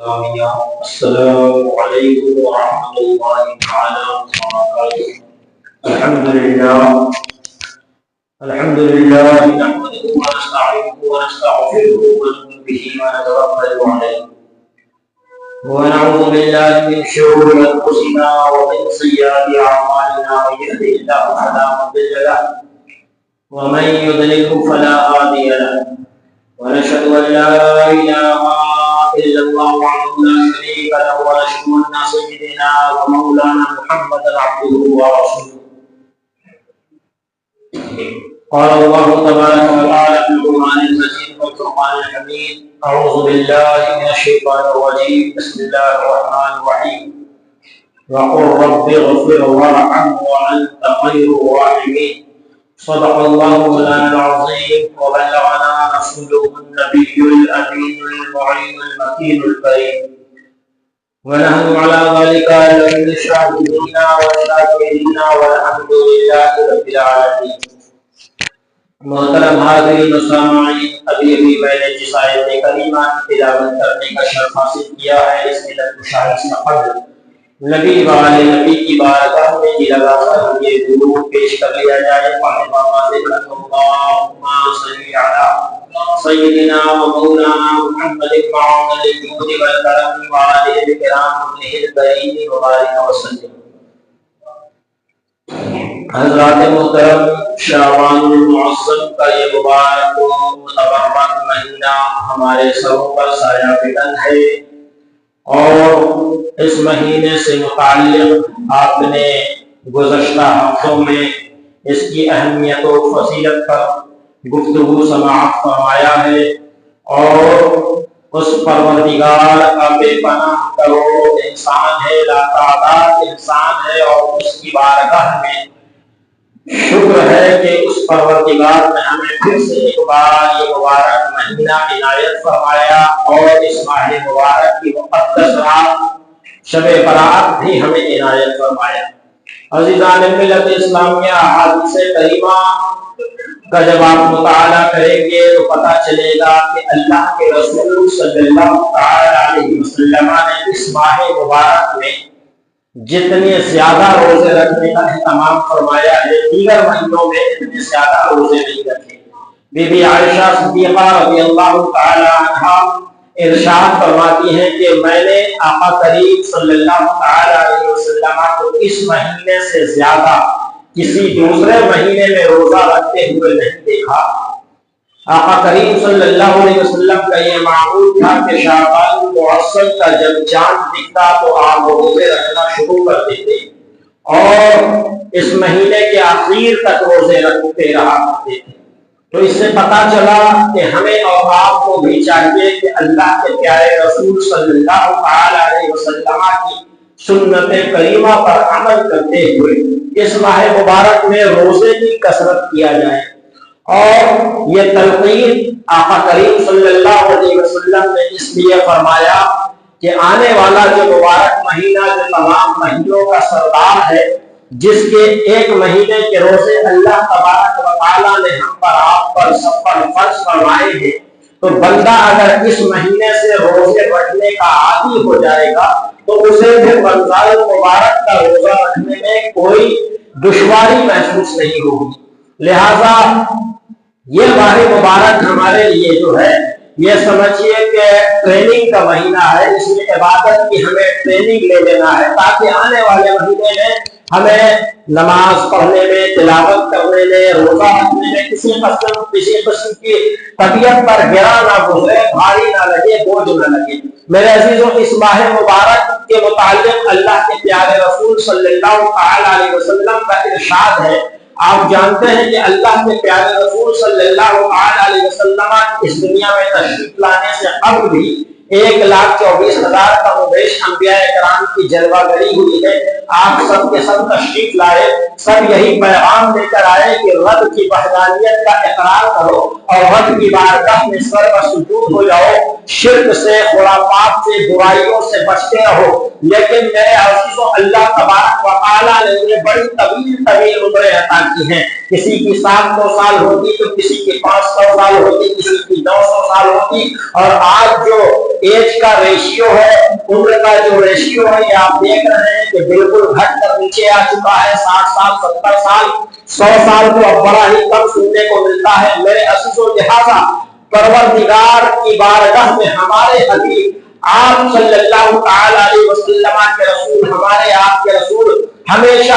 الإسلامية. السلام عليكم ورحمة الله تعالى وبركاته. الحمد لله نحمده ونستعينه ونستغفره ونؤمن به ونتوكل عليه ونعوذ بالله من شرور أنفسنا ومن سيئات أعمالنا. من يهده الله فلا مضل له ومن يضلله فلا هادي له ونشهد أن لا إله إلا الله وحده لا شريك له ونشهد أن سيدنا ومولانا محمدا عبده ورسوله. قال الله تبارك وتعالى في القرآن المجيد والفرقان الحميد: أعوذ بالله من الشيطان الرجيم. بسم الله الرحمن الرحيم. وقل رب اغفر وارحم وأنت خير الراحمين. صدق الله مولانا العظيم وبلغنا رسوله النبي الأمين المعين المكين الكريم، ونحن على ذلك من الشاهدين والشاكرين والحمد لله رب العالمين. محترم حاضرین و سامعین، ابھی میں نے جس آیت کریمہ کی تلاوت کرنے کا شرف حاصل کیا ہے، اس میں مشاہد سے قبل نبی والے نبی کی بارگاہ میں جی لگا کر یہ درود پیش کر لیا جائے. اللہم صلی علی سیدنا و مولانا محمد المعون للجود والکرم وآلہ الکرام الکریم وبارک وسلم. حضرات محترم، شعبان المعظم کا یہ مبارک و متبرک مہینہ ہمارے سروں پر سایہ فکن ہے، اور اس مہینے سے متعلق آپ نے گزشتہ ہفتوں میں اس کی اہمیت و فضیلت پر گفتگو سماعت فرمایا ہے، اور اس پروردگار کا بے پناہ کروڑوں انسان ہے، لاتعداد انسان ہے، اور اس کی بارگاہ میں شکر ہے کہ اس پروردگار نے ہمیں پھر سے ایک بار یہ مبارک مہینہ عنایت فرمایا، اور اس ماہ مبارک کی مقدس رات شب برات بھی ہمیں عنایت فرمایا. عزیزان ملت اسلامیہ، احادیث کریمہ کا جب آپ مطالعہ کریں گے تو پتہ چلے گا کہ اللہ کے رسول صلی اللہ علیہ وسلم نے اس ماہ مبارک میں جتنے زیادہ روزے رکھنے کا اہتمام فرمایا ہے، دیگر مہینوں میں اتنے زیادہ روزے نہیں رکھے. بی بی عائشہ صدیقہ رضی اللہ تعالی عنہا ارشاد فرماتی ہیں کہ میں نے آقا کریم صلی اللہ تعالی علیہ وسلم کو اس مہینے سے زیادہ کسی دوسرے مہینے میں روزہ رکھتے ہوئے نہیں دیکھا. آقا کریم صلی اللہ علیہ وسلم کا یہ معمول تھا کہ شعبان المعظم کا جب چاند دکھتا تو آپ روزے رکھنا شروع کر دیتے، اور اس مہینے کے آخر تک روزے رکھتے رہا کرتے تھے. تو اس سے پتہ چلا کہ ہمیں اور آپ کو بھی چاہیے کہ اللہ کے پیارے رسول صلی اللہ علیہ وسلم کی سنت کریمہ پر عمل کرتے ہوئے اس ماہ مبارک میں روزے کی کثرت کیا جائے. اور یہ تلقین آقا کریم صلی اللہ علیہ وسلم نے اس لیے فرمایا کہ آنے والا جو مبارک مہینہ جو تمام مہینوں کا سردار ہے، جس کے ایک مہینے کے روزے اللہ تبارک و تعالیٰ نے ہم پر آپ پر سب پر فرض فرمائے ہیں، تو بندہ اگر اس مہینے سے روزے رکھنے کا عادی ہو جائے گا تو اسے بھی رمضان المبارک کا روزہ رکھنے میں کوئی دشواری محسوس نہیں ہوگی. لہذا یہ ماہ مبارک ہمارے لیے جو ہے، یہ سمجھیے کہ ٹریننگ کا مہینہ ہے. اس میں عبادت کی ہمیں ٹریننگ لے لینا ہے، تاکہ آنے والے مہینے میں ہمیں نماز پڑھنے میں، تلاوت کرنے میں، روزہ رکھنے میں کسی قسم کی طبیعت پر گرا نہ گزرے، بھاری نہ لگے، بوجھ نہ لگے. میرے عزیزوں، اس ماہ مبارک کے متعلق اللہ کے پیارے رسول صلی اللہ علیہ وسلم کا ارشاد ہے. آپ جانتے ہیں کہ اللہ کے پیارے رسول صلی اللہ علیہ وسلم اس دنیا میں تشریف لانے سے قبل بھی 1,24,000 کم و بیش انبیاء کرام کی جلوہ گری ہوئی ہے، آپ سب کے سب تشریف لائے، سب یہی پیغام لے کر آئے کہ رب کی وحدانیت کا اقرار کرو اور رب کی بارگاہ میں سر و سجود ہو جاؤ، شرک سے، خرافات سے، برائیوں سے بچتے رہو۔ لیکن میرے عزیزوں، اللہ تبارک و تعالیٰ نے انہیں بڑی طویل عمریں عطا کی ہیں۔ کسی کی 700 سال ہوتی تو کسی کی 500 سال ہوتی، کسی کی 900 سال ہوتی، اور آج جو ایج کا ریشیو ہے، عمر کا جو ریشیو ہے، یہ آپ دیکھ رہے ہیں کہ بالکل گھٹ کر نیچے آ چکا ہے۔ 60 سال، 70 سال، 100 سال تو اب بڑا ہی کم سننے کو ملتا ہے۔ میرے عزیزوں، لہٰذا پروردگار کی بارگاہ میں ہمارے حبیب آپ صلی اللہ تعالی علیہ وسلم کے رسول، ہمارے آپ کے رسول ہمیشہ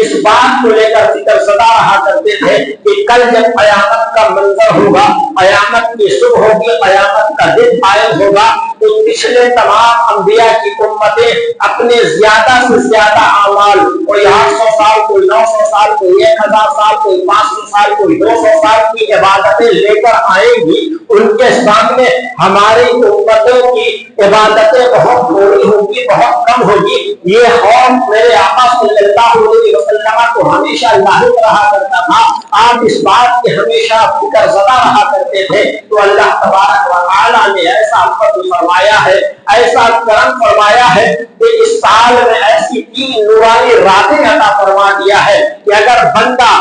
اس بات کو لے کر فکر زدہ رہا کرتے تھے کہ کل جب قیامت کا منظر ہوگا، قیامت کی صبح ہوگی، قیامت کا دن قائم ہوگا، تو پچھلے تمام انبیاء کی امتیں اپنے زیادہ سے زیادہ اعمال، کوئی 800 سال، کوئی 900 سال، کوئی 1000 سال، کوئی 500 سال، کوئی 200 سال کی عبادتیں لے کر آئیں گی۔ ان کے سامنے ہماری امتوں کی عبادتیں بہت تھوڑی ہوگی، بہت کم ہوگی۔ یہ خوف میرے آقا صلی اللہ علیہ وسلم کو ہمیشہ لاحق رہا کرتا تھا۔ آپ اس بات کے ہمیشہ فکر زدہ رہا کرتے تھے، تو اللہ تبارک و تعالیٰ نے ایسا فضل فرمایا ہے، ایسا کرم فرمایا ہے کہ اس سال میں ایسی 3 نورانی راتیں عطا فرما دیا ہے کہ اگر بندہ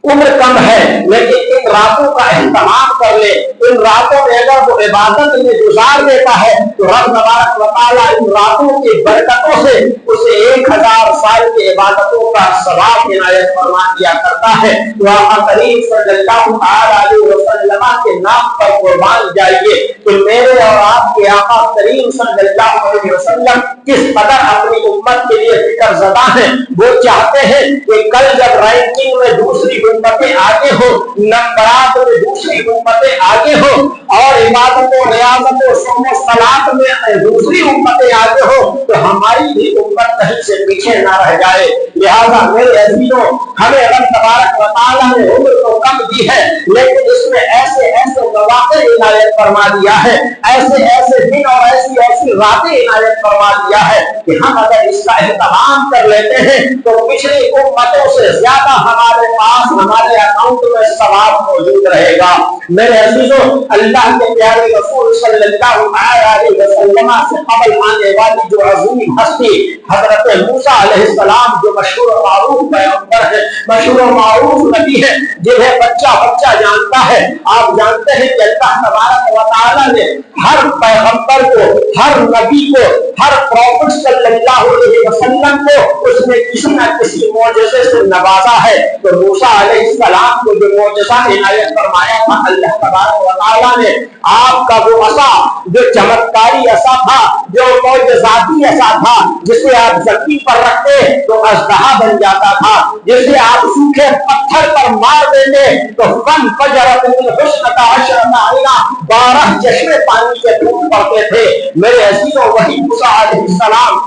عمر کم ہے لیکن ان راتوں کا اہتمام کر لے، ان راتوں میں اگر وہ عبادت میں گزار دیتا ہے تو رب تبارک و تعالیٰ ان راتوں کی برکتوں سے اسے 1000 سال کی عبادتوں کا ثواب عنایت فرما دیا کرتا ہے۔ تو آقا کریم صلی اللہ علیہ وسلم کے نام پر قربان جائیے کہ میرے اور آپ کے آقا کریم صلی اللہ علیہ وسلم کس قدر اپنی امت کے لیے فکر زدہ ہیں۔ وہ چاہتے ہیں کہ کل جب رینکنگ میں دوسری امتیں آگے ہو، نمبرات میں دوسری امتیں آگے ہو، اور عبادت و ریاضت و صوم و صلاۃ میں دوسری امتیں آگے ہو، تو ہماری بھی امت کہیں سے پیچھے نہ رہ جائے۔ لہذا میرے عزیزوں، ہمیں رب تبارک و تعالیٰ نے عمر تو کم دی ہے، لیکن اس میں ایسے ایسے مواقع عنایت فرما دیا ہے، ایسے ایسے دن اور ایسی ایسی راتیں عنایت فرما دیا ہے کہ ہم اگر اس کا اہتمام کر لیتے ہیں تو پچھلی امتوں سے زیادہ ہمارے پاس، ہمارے اکاؤنٹ میں ثواب موجود رہے گا۔ میرے عزیزوں، اللہ کے پیارے رسول صلی اللہ علیہ وسلم سے قبل آنے والی جو عظیم ہستی حضرت موسیٰ علیہ السلام، جو مشہور و معروف پیغمبر ہے، مشہور و معروف نبی ہے، جنہیں بچہ بچہ جانتا ہے۔ آپ جانتے ہیں کہ اللہ تبارک و تعالیٰ نے ہر پیغمبر کو، ہر نبی کو، ہر پروفٹ صلی اللہ علیہ وسلم کو اس نے کسی نہ کسی معجزے سے نوازا ہے۔ تو موسیٰ علیہ السلام کو جو معجزہ عنایت فرمایا تھا اللہ تبارک و تعالیٰ نے، آپ کا وہ عصا جو چمتکاری عصا تھا، جو معجزاتی عصا تھا، جسے آپ زمین پر رکھتے تو اژدہا بن جاتا تھا، جسے آپ سوکھے پتھر پر مار دیتے تو فن فجرت من حسنتا عشرۃ عینا، 12 چشمے پانی کے پھوٹ پڑتے تھے۔ میرے عزیزوں، وہی موسیٰ علیہ السلام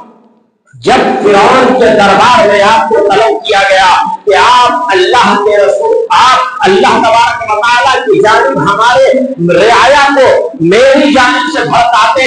جب فرعون کے دربار میں آپ کو طلب کیا گیا کہ آپ اللہ کے رسول، آپ اللہ تبارک و تعالیٰ کی جانب ہمارے رعایا کو میری جانب سے بھٹکاتے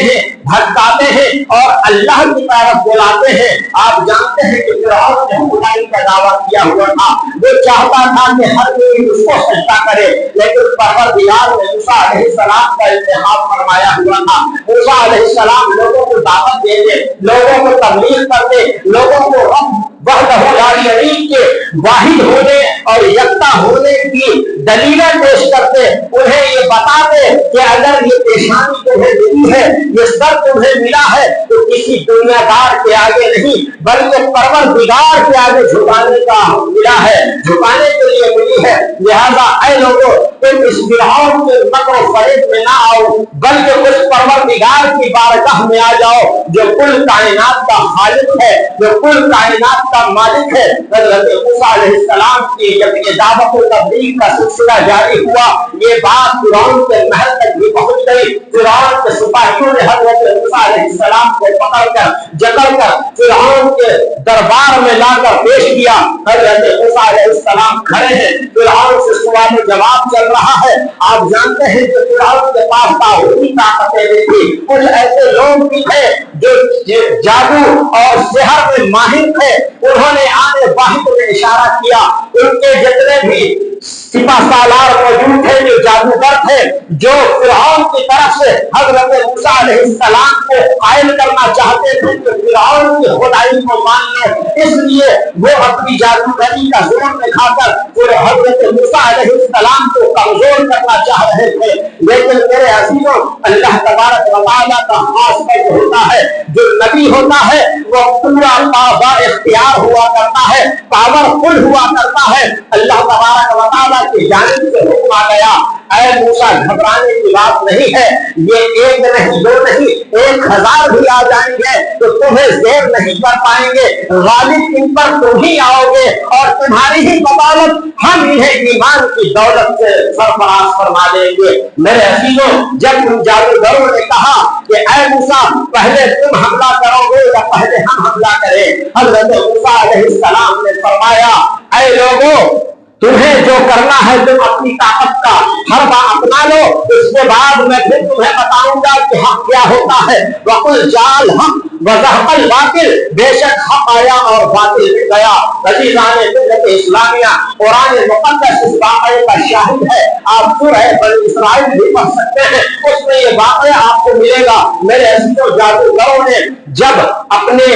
ہیں اور اللہ کی طرف بلاتے ہیں۔ آپ جانتے ہیں کہ فرعون نے خدائی کا دعویٰ کیا ہوا تھا، وہ چاہتا تھا کہ ہر کوئی اس کو سجدہ کرے، لیکن پروردگار نے موسیٰ علیہ السلام کا انتخاب فرمایا ہوا تھا۔ موسیٰ علیہ السلام لوگوں کو دعوت دیتے، لوگوں کو تبلیغ کرتے، لوگوں کو رب وحدہ لا شریک کے واحد ہونے اور یکتا ہونے کی دلیلیں پیش کرتے، انہیں یہ بتاتے کہ اگر یہ پیشانی تمہیں ملی ہے، یہ سر تمہیں ملا ہے، تو کسی دنیا دار کے آگے نہیں بلکہ پروردگار کے آگے جھکانے کا ملا ہے، جھکانے کے لیے ملی ہے۔ لہذا اے لوگوں، تم اس فرعون کے مکر و فریب میں نہ آؤ، بلکہ اس پروردگار کی بارگاہ میں آ جاؤ جو کل کائنات کا خالق ہے، جو کل کائنات کا مالک ہے۔ حضرت موسیٰ علیہ السلام کی جب یہ دعوت و تبلیغ کا سلسلہ جاری ہوا، یہ بات فرعون کے محل تک بھی پہنچ گئی۔ فرعون کے سپاہیوں نے حضرت موسیٰ علیہ السلام کو پکڑ کر جکڑ کر فرعون کے دربار میں لا کر پیش کیا۔ حضرت موسیٰ علیہ السلام کھڑے ہیں، فرعون سے سوال و جواب چل رہا ہے۔ آپ جانتے ہیں کہ فرعون کے پاس باہمی طاقتیں بھی تھی، کچھ ایسے لوگ بھی تھے جو جادو اور سحر میں ماہر تھے انہوں نے آنے واحد میں اشارہ کیا. ان کے جتنے بھی سپہ سالار موجود تھے جو جادوگر تھے جو فرعون کی طرف سے حضرت موسیٰ علیہ السلام کو قائل کرنا چاہتے تھے کہ فرعون کی خدائی کو مان لو, اس لیے وہ اپنی جادوگری کا زور دکھا کر پورے حضرت موسیٰ علیہ السلام کو کمزور کرنا چاہ رہے تھے. لیکن میرے عزیزوں اللہ تبارک و تعالیٰ کا خاص فضل ہوتا ہے, جو نبی ہوتا ہے وہ پورا با اختیار ہوا کرتا ہے, پاورفل ہوا کرتا ہے. اللہ تبارک و تعالیٰ کی جانب سے حکم آ گیا, اے موسیٰ گھبرانے کی بات نہیں ہے, یہ ایک نہیں دو نہیں 1000 بھی آ جائیں گے تو تمہیں زیر نہیں کر پائیں گے, غالب ان پر تم ہی آؤ گے اور تمہاری ہی بدولت ہم انہیں ایمان کی دولت سے سرفراز فرما دیں گے. میرے عزیزوں جب ان جادوگروں نے کہا کہ اے موسیٰ پہلے تم حملہ کرو گے یا پہلے ہم حملہ کریں, حضرت موسیٰ علیہ السلام نے فرمایا اے لوگوں تمہیں جو کرنا ہے تم اپنی طاقت کا حربہ اپنا لو, اس کے بعد میں پھر تمہیں بتاؤں گا کہ حق کیا ہوتا ہے. وَقُلْ جَعَلْ حَقْ وَزَهَقَ الْبَاطِلُ, بے شک حق آیا اور باطل مٹ گیا. عزیزان ملت اسلامیہ قرآن مقدس اس واقعے کا شاہد ہے. آپ سورہ بنی اسرائیل بھی پڑھ سکتے ہیں, اس میں یہ واقعہ آپ کو ملے گا. میرے عزیزوں جادوگروں نے جب اپنے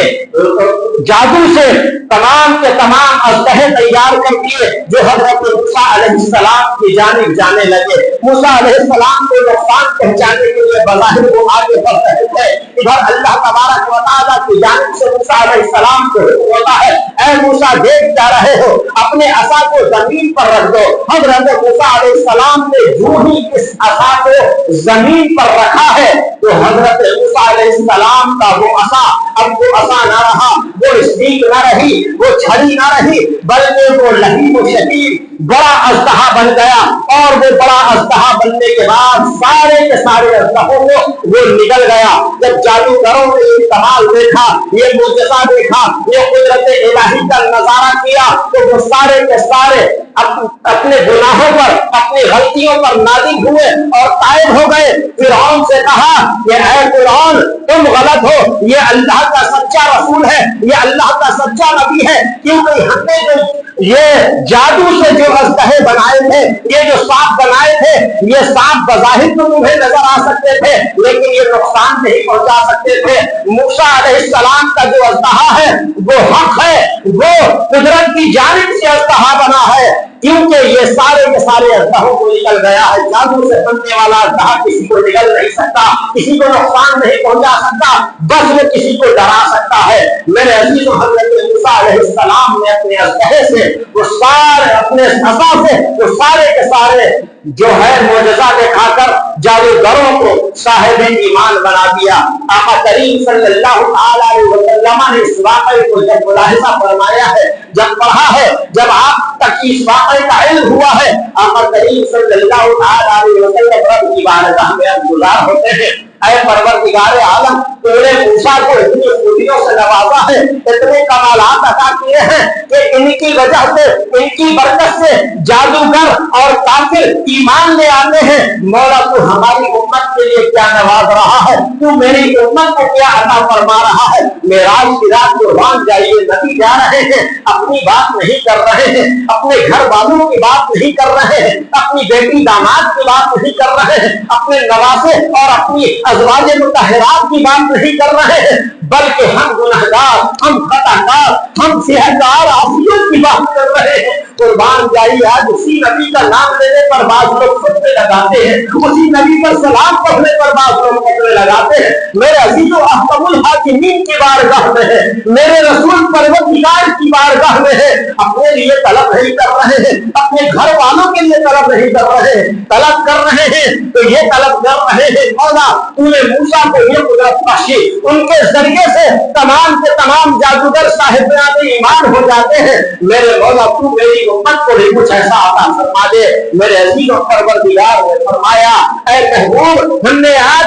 جادو سے تمام کے تمام اسلحے تیار کر دیے جو حضرت موسیٰ علیہ السلام کی جانب جانے لگے. موسیٰ علیہ السلام کو نقصان پہنچانے کے لیے بظاہر وہ آگے بڑھ رہے تھے, ادھر اللہ تبارک و تعالیٰ کی جانب سے موسیٰ علیہ السلام کو حکم ہوتا ہے اے موسیٰ دیکھ جا رہے ہو اپنے عصا کو زمین پر رکھ دو. حضرت موسیٰ علیہ السلام نے جو ہی اس عصا کو زمین پر رکھا ہے تو حضرت موسیٰ علیہ السلام کا وہ عصا اب وہ عصا نہ رہا, وہ اسٹیک نہ رہی, وہ چھڑی نہ رہی, بلکہ وہ لہیب و شدید بڑا اژدہا بن گیا. اور وہ بڑا اژدہا بننے کے بعد سارے کے سارے اژدہوں کو وہ نکل گیا. جب جادوگروں نے یہ کمال دیکھا, یہ معجزہ دیکھا, یہ قدرت الہی کا نظارہ کیا تو وہ سارے کے سارے اپنے گناہوں پر اپنی غلطیوں پر نادم ہوئے اور تائب ہو گئے. فرعون سے کہا کہ اے فرعون تم غلط ہو, یہ اللہ کا سچا رسول ہے, یہ اللہ کا سچا نبی ہے, کیونکہ ہم نے جو یہ جادو سے جو اژدہے بنائے تھے, یہ جو سانپ بنائے تھے, یہ سانپ بظاہر تو تمہیں نظر آ سکتے تھے لیکن یہ نقصان نہیں پہنچا سکتے تھے. موسیٰ علیہ السلام کا جو اژدہا ہے وہ حق ہے, وہ قدرت کی جانب سے اژدہا بنا ہے, کیونکہ یہ سارے کے سارے اژدہوں کو نکل گیا ہے. جادو سے بننے والا اژدہا کسی کو نکل نہیں سکتا, کسی کو نقصان نہیں پہنچا سکتا, بس وہ کسی کو ڈرا سکتا ہے. میرے عزیزوں حضرت موسیٰ علیہ السلام نے اپنے اژدہے سے وہ سارے اپنے عصا سے وہ سارے کے سارے جو ہے معجزہ دکھا کر جادوگروں کو صاحب ایمان بنا دیا. آقا کریم صلی اللہ علیہ وسلم نے اس واقعے کو جب ملاحظہ فرمایا ہے, جب پڑھا ہے, جب آپ تک اس واقعے کا علم ہوا ہے, آقا کریم صلی اللہ علیہ وسلم رب کی بارگاہ میں گزار ہوتے ہیں اے پروردگار عالم تو نے موسیٰ کو اتنی خوبیوں سے نوازا ہے, اتنے کمالات عطا کیے ہیں کہ ان کی وجہ سے, ان کی برکت سے جادوگر اور کافر ایمان لے آتے ہیں. مولا تو ہماری امت کے لیے کیا نواز رہا ہے, تو میری امت کو کیا عطا فرما رہا ہے. معراج کی رات قربان جائیے, نبی جا رہے ہیں, اپنی بات نہیں کر رہے ہیں, اپنے گھر والوں کی بات نہیں کر رہے ہیں, اپنی بیٹی داماد کی بات نہیں کر رہے ہیں, اپنے نواسے اور اپنی ازواج مطہرات کی بات نہیں کر رہے ہیں, بلکہ ہم گنہگار, ہم خطاکار, ہم صحتکار عافیت کی بات کر رہے ہیں. قربان جائیے آج اسی نبی کا نام لینے پر بعض لوگ خطبے لگاتے ہیں, اسی نبی پر سلام پڑھنے پر بعض لوگ خطبے لگاتے ہیں. میرے عزیزو احکم الحاکمین کی بارگاہ میں ہے, میرے رسول پروردگار کی بارگاہ میں ہے. اپنے لیے طلب نہیں کر رہے ہیں, اپنے گھر والوں کے لیے طلب نہیں کر رہے ہیں, طلب کر رہے ہیں تو یہ طلب کر رہے ہیں مولا تو نے موسیٰ کو یہ قدرت بخشی, ان کے ذریعے سے تمام کے تمام جادوگر صاحبان ایمان ہو جاتے ہیں. میرے مولا تو میری امت کو بھی کچھ ایسا عطا فرما دے. میرے عزیز و پروردگار نے فرمایا اے محبوب ہم نے آج